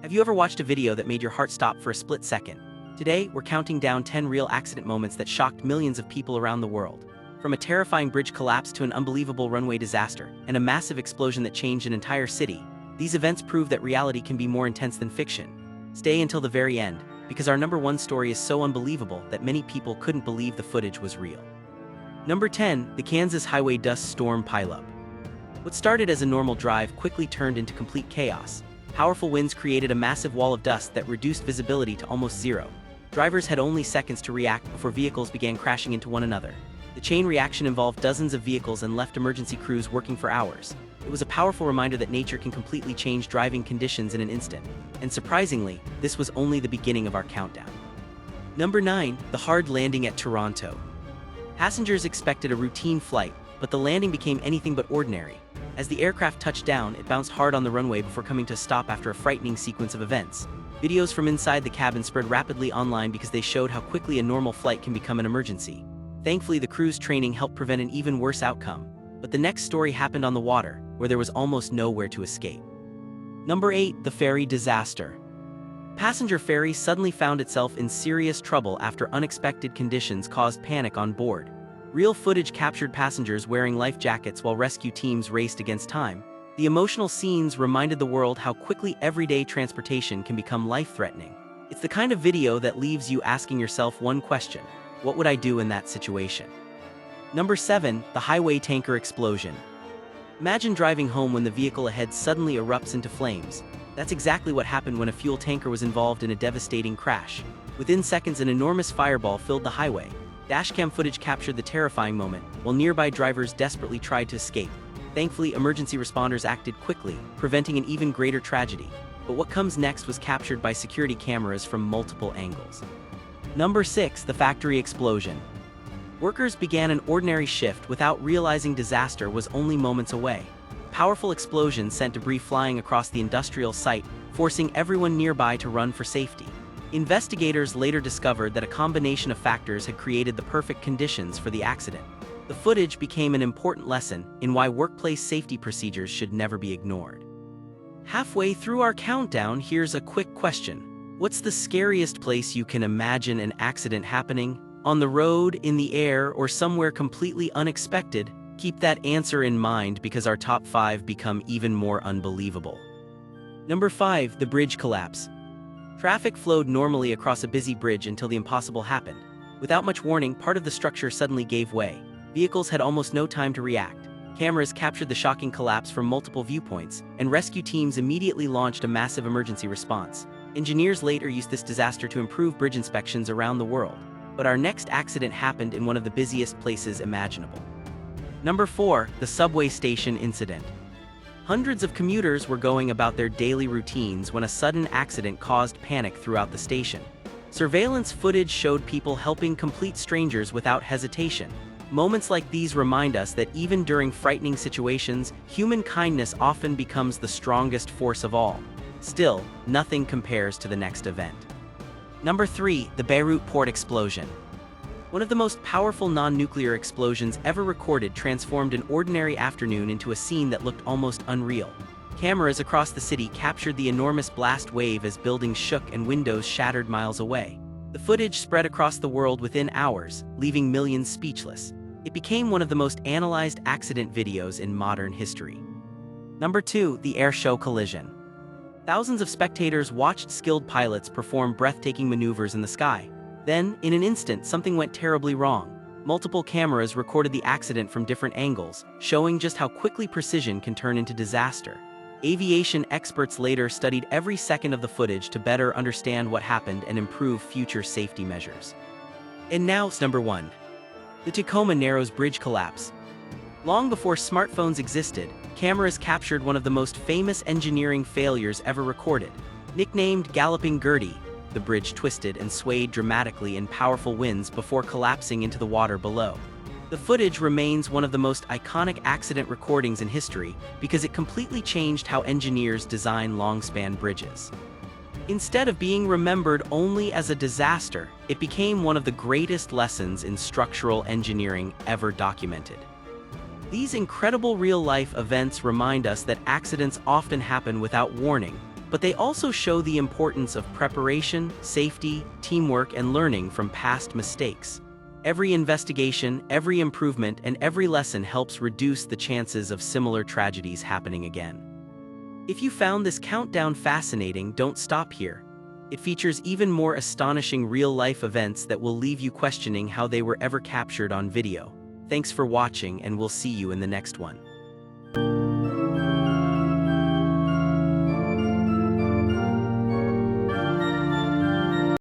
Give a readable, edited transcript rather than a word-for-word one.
Have you ever watched a video that made your heart stop for a split second? Today, we're counting down 10 real accident moments that shocked millions of people around the world. From a terrifying bridge collapse to an unbelievable runway disaster, and a massive explosion that changed an entire city, these events prove that reality can be more intense than fiction. Stay until the very end, because our number one story is so unbelievable that many people couldn't believe the footage was real. Number 10, the Kansas Highway Dust Storm Pileup. What started as a normal drive quickly turned into complete chaos. Powerful winds created a massive wall of dust that reduced visibility to almost zero. Drivers had only seconds to react before vehicles began crashing into one another. The chain reaction involved dozens of vehicles and left emergency crews working for hours. It was a powerful reminder that nature can completely change driving conditions in an instant. And surprisingly, this was only the beginning of our countdown. Number 9, the hard landing at Toronto. Passengers expected a routine flight, but the landing became anything but ordinary. As the aircraft touched down, it bounced hard on the runway before coming to a stop after a frightening sequence of events. Videos from inside the cabin spread rapidly online because they showed how quickly a normal flight can become an emergency. Thankfully, the crew's training helped prevent an even worse outcome. But the next story happened on the water, where there was almost nowhere to escape. Number 8, the ferry disaster. Passenger ferry suddenly found itself in serious trouble after unexpected conditions caused panic on board. Real footage captured passengers wearing life jackets while rescue teams raced against time. The emotional scenes reminded the world how quickly everyday transportation can become life-threatening. It's the kind of video that leaves you asking yourself one question: what would I do in that situation? Number 7, the highway tanker explosion. Imagine driving home when the vehicle ahead suddenly erupts into flames. That's exactly what happened when a fuel tanker was involved in a devastating crash. Within seconds, an enormous fireball filled the highway. Dashcam footage captured the terrifying moment, while nearby drivers desperately tried to escape. Thankfully, emergency responders acted quickly, preventing an even greater tragedy. But what comes next was captured by security cameras from multiple angles. Number 6, the factory explosion. Workers began an ordinary shift without realizing disaster was only moments away. A powerful explosion sent debris flying across the industrial site, forcing everyone nearby to run for safety. Investigators later discovered that a combination of factors had created the perfect conditions for the accident. The footage became an important lesson in why workplace safety procedures should never be ignored. Halfway through our countdown, here's a quick question. What's the scariest place you can imagine an accident happening? On the road, in the air, or somewhere completely unexpected? Keep that answer in mind because our top 5 become even more unbelievable. Number 5, the bridge collapse. Traffic flowed normally across a busy bridge until the impossible happened. Without much warning, part of the structure suddenly gave way. Vehicles had almost no time to react. Cameras captured the shocking collapse from multiple viewpoints, and rescue teams immediately launched a massive emergency response. Engineers later used this disaster to improve bridge inspections around the world. But our next accident happened in one of the busiest places imaginable. Number 4, the subway station incident. Hundreds of commuters were going about their daily routines when a sudden accident caused panic throughout the station. Surveillance footage showed people helping complete strangers without hesitation. Moments like these remind us that even during frightening situations, human kindness often becomes the strongest force of all. Still, nothing compares to the next event. Number 3, the Beirut Port Explosion. One of the most powerful non-nuclear explosions ever recorded transformed an ordinary afternoon into a scene that looked almost unreal. Cameras across the city captured the enormous blast wave as buildings shook and windows shattered miles away. The footage spread across the world within hours, leaving millions speechless. It became one of the most analyzed accident videos in modern history. Number 2, the airshow collision. Thousands of spectators watched skilled pilots perform breathtaking maneuvers in the sky. Then, in an instant, something went terribly wrong. Multiple cameras recorded the accident from different angles, showing just how quickly precision can turn into disaster. Aviation experts later studied every second of the footage to better understand what happened and improve future safety measures. And now it's number 1. The Tacoma Narrows Bridge collapse. Long before smartphones existed, cameras captured one of the most famous engineering failures ever recorded. Nicknamed Galloping Gertie, the bridge twisted and swayed dramatically in powerful winds before collapsing into the water below. The footage remains one of the most iconic accident recordings in history because it completely changed how engineers design long-span bridges. Instead of being remembered only as a disaster, it became one of the greatest lessons in structural engineering ever documented. These incredible real-life events remind us that accidents often happen without warning, But they also show the importance of preparation, safety, teamwork, and learning from past mistakes. Every investigation, every improvement, and every lesson helps reduce the chances of similar tragedies happening again. If you found this countdown fascinating, don't stop here. It features even more astonishing real-life events that will leave you questioning how they were ever captured on video. Thanks for watching, and we'll see you in the next one.